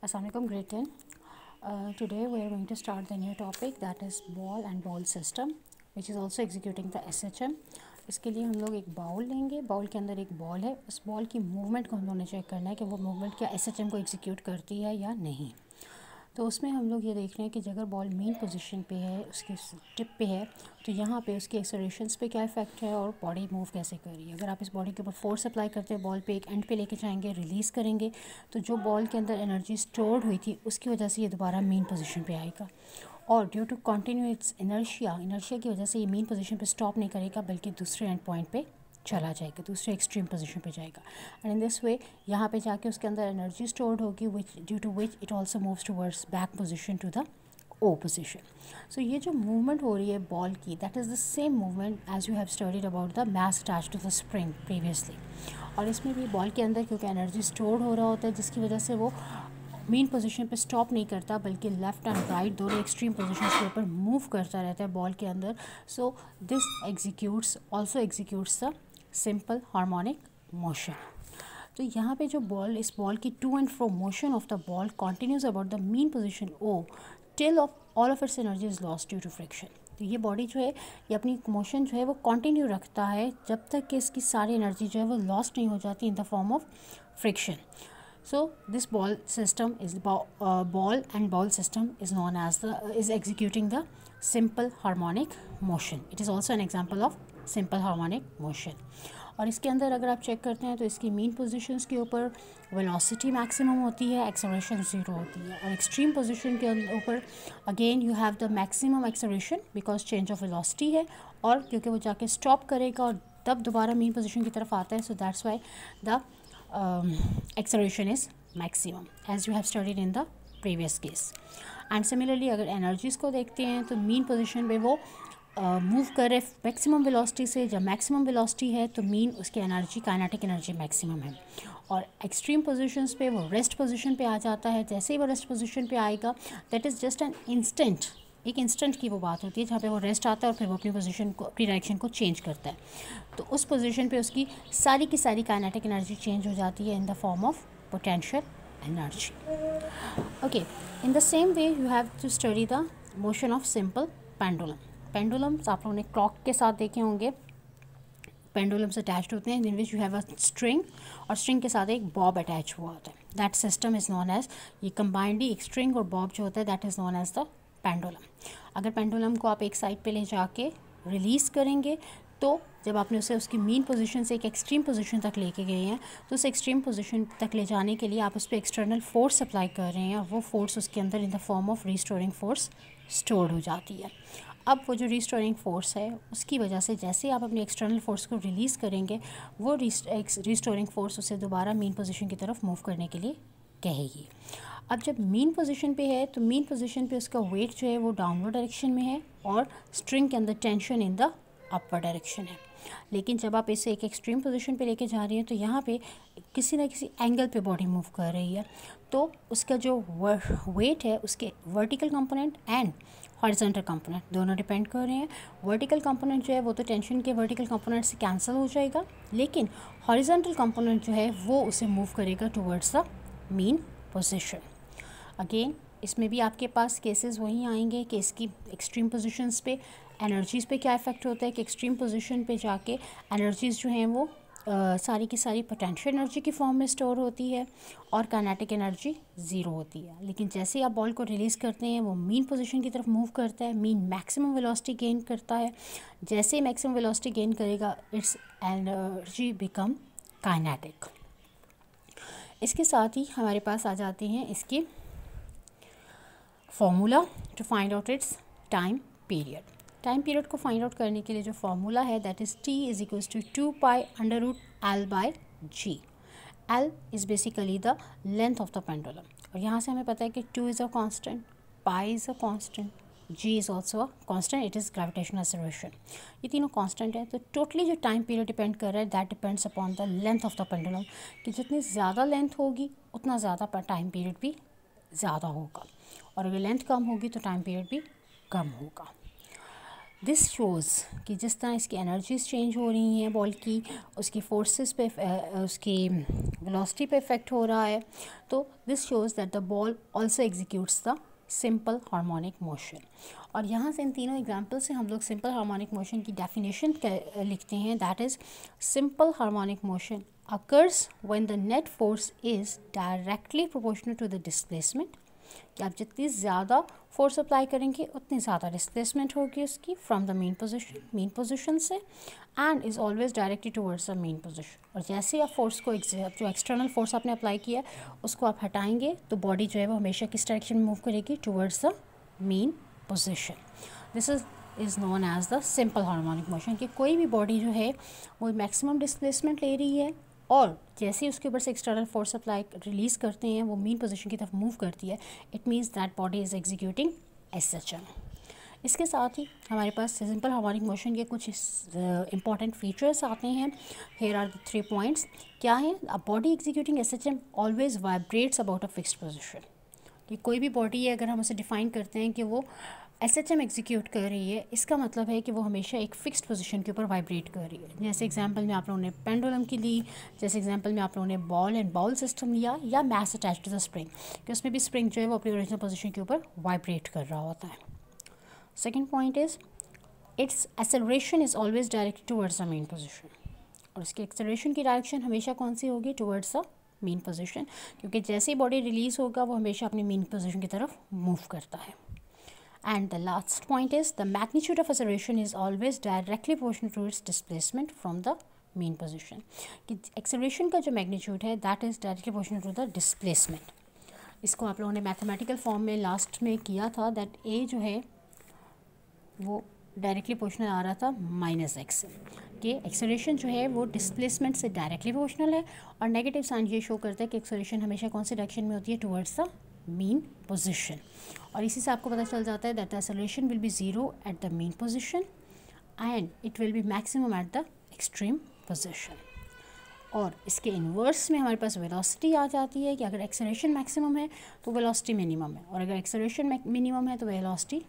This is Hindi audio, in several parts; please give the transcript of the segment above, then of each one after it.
Assalamualaikum grade 10. Today we are going to start the new topic that is ball and ball system which is also executing the SHM. इसके लिए हम लोग एक बाउल लेंगे, बाउल के अंदर एक बॉल है, उस बॉल की मूवमेंट को हम लोगों ने चेक करना है कि वो मूवमेंट क्या SHM को एग्जीक्यूट करती है या नहीं। तो उसमें हम लोग ये देख रहे हैं कि अगर बॉल मेन पोजीशन पे है, उसके टिप पे है, तो यहाँ पे उसके एक्सेलरेशंस पे क्या इफेक्ट है और बॉडी मूव कैसे कर रही है। अगर आप इस बॉडी के ऊपर फोर्स अप्लाई करते हैं, बॉल पे एक एंड पे लेके जाएंगे, रिलीज़ करेंगे, तो जो बॉल के अंदर एनर्जी स्टोर्ड हुई थी उसकी वजह से ये दोबारा मेन पोजीशन पे आएगा। और due to continue its inertia की वजह से ये मेन पोजीशन पे स्टॉप नहीं करेगा बल्कि दूसरे एंड पॉइंट पे चला जाएगा, दूसरे एक्सट्रीम पोजीशन पे जाएगा। एंड इन दिस वे यहाँ पे जाके उसके अंदर एनर्जी स्टोर्ड होगी which due to which it also moves towards back position to the O position. So ये जो मूवमेंट हो रही है बॉल की, that is the same movement as you have studied about the mass attach to the spring previously. और इसमें भी बॉल के अंदर क्योंकि एनर्जी स्टोर्ड हो रहा होता है जिसकी वजह से वो मेन पोजीशन पे स्टॉप नहीं करता बल्कि लेफ़्ट एंड राइट दोनों एक्सट्रीम पोजीशंस के ऊपर मूव करता रहता है बॉल के अंदर। So this also executes the simple harmonic motion. तो यहाँ पे जो बॉल, इस बॉल की to and fro motion of the ball continues about the mean position O till all of its energy is lost due to friction. तो ये बॉडी जो है ये अपनी मोशन जो है वो कंटिन्यू रखता है जब तक कि इसकी सारी एनर्जी जो है वो लॉस्ट नहीं हो जाती इन the form of friction. So this ball system is ball and ball system is known as is executing the simple harmonic motion. It is also an example of simple harmonic motion. और इसके अंदर अगर आप चेक करते हैं तो इसकी मेन पोजीशंस के ऊपर वेलोसिटी मैक्सिमम होती है, एक्सेलरेशन ज़ीरो होती है। और एक्सट्रीम पोजीशन के ऊपर again you have the maximum acceleration because change of velocity है, और क्योंकि वो जाके स्टॉप करेगा और तब दोबारा मेन पोजीशन की तरफ आता है। So that's why the acceleration is maximum as you have studied in the previous case. And similarly अगर energies को देखते हैं तो mean position पे वो मूव करे मैक्सिमम वेलोसिटी से। जब मैक्सिमम वेलोसिटी है तो मीन उसकी एनर्जी काइनेटिक एनर्जी मैक्सिमम है। और एक्सट्रीम पोजीशंस पे वो रेस्ट पोजीशन पे आ जाता है। जैसे ही वो रेस्ट पोजीशन पे आएगा that is just an instant, एक इंस्टेंट की वो बात होती है जहाँ पे वो रेस्ट आता है और फिर वो अपनी पोजीशन को, अपनी डायरेक्शन को चेंज करता है। तो उस पोजीशन पे उसकी सारी की सारी काइनेटिक एनर्जी चेंज हो जाती है in the form of potential energy. Okay, in the same way you have to study the motion of simple pendulum. Pendulums आप लोगों ने क्लॉक के साथ देखे होंगे। पेंडुलम्स अटैच्ड होते हैं in which you have a string, और स्ट्रिंग के साथ एक बॉब अटैच हुआ होता है। That system is known as, ये कंबाइंडली एक स्ट्रिंग और बॉब जो होता है that is known as the pendulum. अगर पेंडुलम को आप एक साइड पे ले जाके रिलीज़ करेंगे तो जब आपने उसे उसकी मेन पोजीशन से एक एक्सट्रीम पोजीशन तक लेके गए हैं तो उस एक्सट्रीम पोजीशन तक ले जाने के लिए आप उस पर एक्सटर्नल फोर्स अप्लाई कर रहे हैं और वो फोर्स उसके अंदर इन the form of restoring force stored हो जाती है। अब वो जो रिस्टोरिंग फोर्स है उसकी वजह से जैसे आप अपनी एक्सटर्नल फोर्स को रिलीज़ करेंगे वो रिस्टोरिंग फोर्स उसे दोबारा मेन पोजीशन की तरफ मूव करने के लिए कहेगी। अब जब मेन पोजीशन पे है तो मेन पोजीशन पे उसका वेट जो है वो डाउनवर्ड डायरेक्शन में है और स्ट्रिंग के अंदर tension in the upper direction है। लेकिन जब आप इसे एक एक्सट्रीम पोजीशन पे लेके जा रही हैं तो यहाँ पे किसी ना किसी एंगल पे बॉडी मूव कर रही है, तो उसका जो वेट है उसके vertical component and horizontal component दोनों डिपेंड कर रहे हैं। वर्टिकल कंपोनेंट जो है वो तो टेंशन के वर्टिकल कंपोनेंट से कैंसिल हो जाएगा, लेकिन हॉरिजॉन्टल कंपोनेंट जो है वो उसे मूव करेगा towards the mean position. Again इसमें भी आपके पास केसेस वही आएंगे कि इसकी एक्सट्रीम पोजीशंस पे एनर्जीज़ पे क्या इफ़ेक्ट होता है कि एक्सट्रीम पोजीशन पे जाके एनर्जीज़ जो हैं वो सारी की सारी पोटेंशियल एनर्जी की फॉर्म में स्टोर होती है और काइनेटिक एनर्जी ज़ीरो होती है। लेकिन जैसे ही आप बॉल को रिलीज़ करते हैं वो मेन पोजीशन की तरफ मूव करता है, मेन मैक्सिमम वेलोसिटी गेन करता है। जैसे ही मैक्सिमम वेलोसिटी गेन करेगा इट्स एनर्जी बिकम काइनेटिक। इसके साथ ही हमारे पास आ जाते हैं इसके formula to find out its time period. Time period को फाइंड आउट करने के लिए जो फॉर्मूला है that is T is equals to 2π√L/G। L is basically the length of the pendulum, और यहाँ से हमें पता है कि 2 is a constant, pi is a constant, G is also a constant, it is gravitational acceleration. ये तीनों कांस्टेंट है। तो टोटली जो टाइम पीरियड डिपेंड कर रहा है that depends upon the length of the pendulum, कि जितनी ज़्यादा लेंथ होगी उतना ज़्यादा टाइम पीरियड भी ज़्यादा होगा, और अगर लेंथ कम होगी तो टाइम पीरियड भी कम होगा। दिस शोज़ कि जिस तरह इसकी एनर्जीज चेंज हो रही हैं बॉल की, उसकी फोर्सेस पे, उसकी वेलोसिटी पे इफ़ेक्ट हो रहा है, तो this shows that the ball also executes the simple harmonic motion. और यहाँ से इन तीनों एग्जाम्पल से हम लोग सिंपल हार्मोनिक मोशन की डेफिनेशन लिखते हैं, that is simple harmonic motion occurs when the net force is directly proportional to the displacement, कि आप जितनी ज़्यादा फोर्स अप्लाई करेंगे उतनी ज़्यादा डिस्प्लेसमेंट होगी उसकी फ्रॉम द मेन पोजीशन से, and is always directed towards the mean position. और जैसे आप फोर्स को जो एक्सटर्नल फोर्स आपने अप्लाई किया उसको आप हटाएंगे तो बॉडी जो है वो हमेशा किस डायरेक्शन में मूव करेगी, towards the mean position. This is known as the simple harmonic motion, कि कोई भी बॉडी जो है वो मैक्सिमम डिस्प्लेसमेंट ले रही है और जैसे ही उसके ऊपर से एक्सटर्नल फोर्स अप्लाई रिलीज़ करते हैं वो मेन पोजीशन की तरफ मूव करती है, it means that body is executing SHM. इसके साथ ही हमारे पास सिंपल हार्मोनिक मोशन के कुछ इंपॉर्टेंट फीचर्स आते हैं। Here are the 3 points. क्या है? A body executing SHM always vibrates about a fixed position, कि कोई भी बॉडी है अगर हम उसे डिफ़ाइन करते हैं कि वो एसएचएम एग्जीक्यूट कर रही है, इसका मतलब है कि वो हमेशा एक फ़िक्स्ड पोजीशन के ऊपर वाइब्रेट कर रही है। जैसे एग्जांपल में आप लोगों ने पेंडुलम की ली, जैसे एग्जांपल में आप लोगों ने बॉल एंड बाउल सिस्टम लिया, या mass attach to the spring, कि उसमें भी स्प्रिंग जो है वो अपनी ओरिजिनल पोजीशन के ऊपर वाइब्रेट कर रहा होता है। Second point is it's acceleration is always directed towards the mean position, और इसकी एक्सेलरेशन की डायरेक्शन हमेशा कौन सी होगी, टुवर्ड्स द मेन पोजीशन, क्योंकि जैसे ही बॉडी रिलीज़ होगा वो हमेशा अपनी मेन पोजीशन की तरफ मूव करता है। And the last point is the magnitude of acceleration is always directly proportional to its displacement from the mean position, कि acceleration का जो magnitude है that is directly proportional to the displacement। इसको आप लोगों ने मैथमेटिकल फॉर्म में लास्ट में किया था, दैट a जो है वो डायरेक्टली प्रोपोर्शनल आ रहा था -x, कि एक्सेलरेशन जो है वो डिस्प्लेसमेंट से डायरेक्टली प्रोपोर्शनल है, और नेगेटिव साइन ये शो करता है कि एक्सेलरेशन हमेशा कौन से डायरेक्शन में होती है, टुवर्ड्स द मीन पोजीशन। और इसी से आपको पता चल जाता है that acceleration will be 0 at the mean position and it will be maximum at the extreme position. और इसके इन्वर्स में हमारे पास वेलोसिटी आ जाती है, कि अगर एक्सेलरेशन मैक्सिमम है तो वेलोसिटी मिनिमम है, और अगर एक्सेलरेशन मिनिमम है तो वेलोसिटी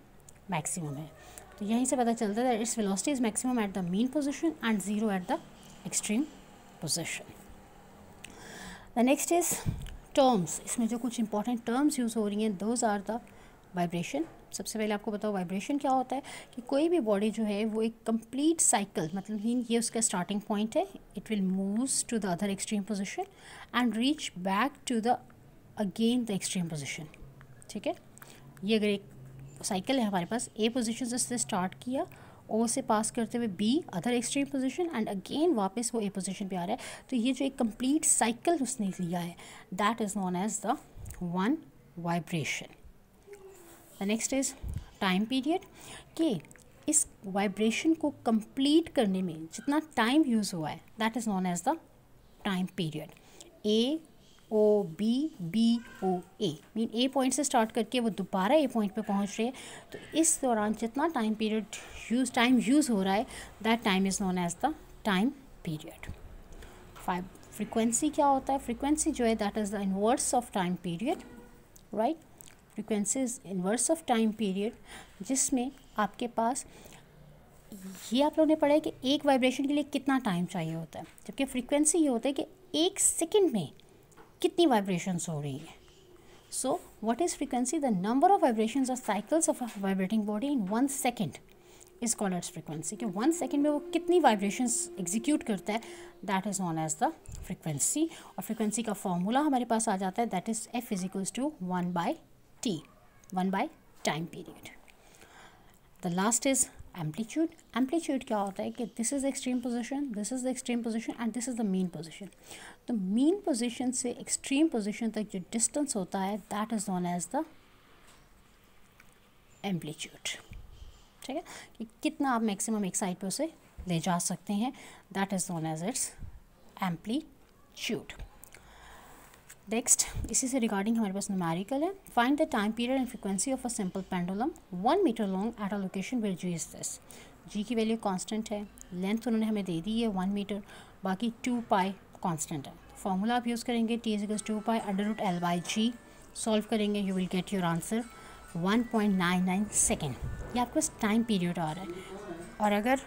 मैक्सिमम है। तो यहीं से पता चलता है that its velocity is maximum at the mean position and 0 at the extreme position. The next is terms. इसमें जो कुछ इंपॉर्टेंट टर्म्स यूज़ हो रही हैं, दोज आर द वाइब्रेशन। सबसे पहले आपको बताओ वाइब्रेशन क्या होता है, कि कोई भी बॉडी जो है वो एक कंप्लीट साइकिल, मतलब ये उसका स्टार्टिंग पॉइंट है, it will moves to the other extreme position and reach back to the again the extreme position. ठीक है, ये अगर एक साइकिल है हमारे पास, ए पोजीशन से स्टार्ट किया, ओ से पास करते हुए B other extreme position and again वापस वो ए पोजीशन पे आ रहा है, तो ये जो एक कंप्लीट साइकिल उसने लिया है that is known as the one vibration. The next is time period, कि इस वाइब्रेशन को कंप्लीट करने में जितना टाइम यूज़ हुआ है that is known as the time period. A O B O A, mean A point से स्टार्ट करके वो दोबारा ए पॉइंट पे पहुंच रहे हैं, तो इस दौरान जितना टाइम यूज़ हो रहा है that time is known as the time period. Frequency क्या होता है? फ्रीक्वेंसी जो है that is the inverse of time period, right. Frequency is inverse of time period, जिसमें आपके पास ये आप लोगों ने पढ़ा है कि एक वाइब्रेशन के लिए कितना टाइम चाहिए होता है, जबकि फ्रीक्वेंसी ये होता है कि एक सेकेंड में कितनी वाइब्रेशंस हो रही हैं। So what is frequency? The number of vibrations और cycles of a vibrating body in 1 second is called as frequency, कि 1 सेकेंड में वो कितनी वाइब्रेशंस एग्जीक्यूट करता है, that is known as the frequency. और फ्रीक्वेंसी का फॉर्मूला हमारे पास आ जाता है, that is F is equals to 1/T, 1 by time period. The last is amplitude. Amplitude क्या होता है, कि this is the extreme position, this is the extreme position and this is the mean position. तो मीन पोजीशन से एक्सट्रीम पोजीशन तक जो डिस्टेंस होता है that is known as the amplitude. ठीक है, कि कितना आप मैक्सिमम एक साइड पे उसे ले जा सकते हैं, that is known as its amplitude. Next, इसी से रिगार्डिंग हमारे पास न्यूमेरिकल है। Find the time period and frequency of a simple pendulum 1 metre long at a location where G is this. G की वैल्यू कांस्टेंट है, लेंथ उन्होंने हमें दे दी है 1 मीटर, बाकी 2 पाई कांस्टेंट है। फॉर्मूला आप यूज़ करेंगे T = 2 पाई √L/G, सॉल्व करेंगे you will get your answer. 1.99 second. ये आपको टाइम पीरियड आ रहा है। और अगर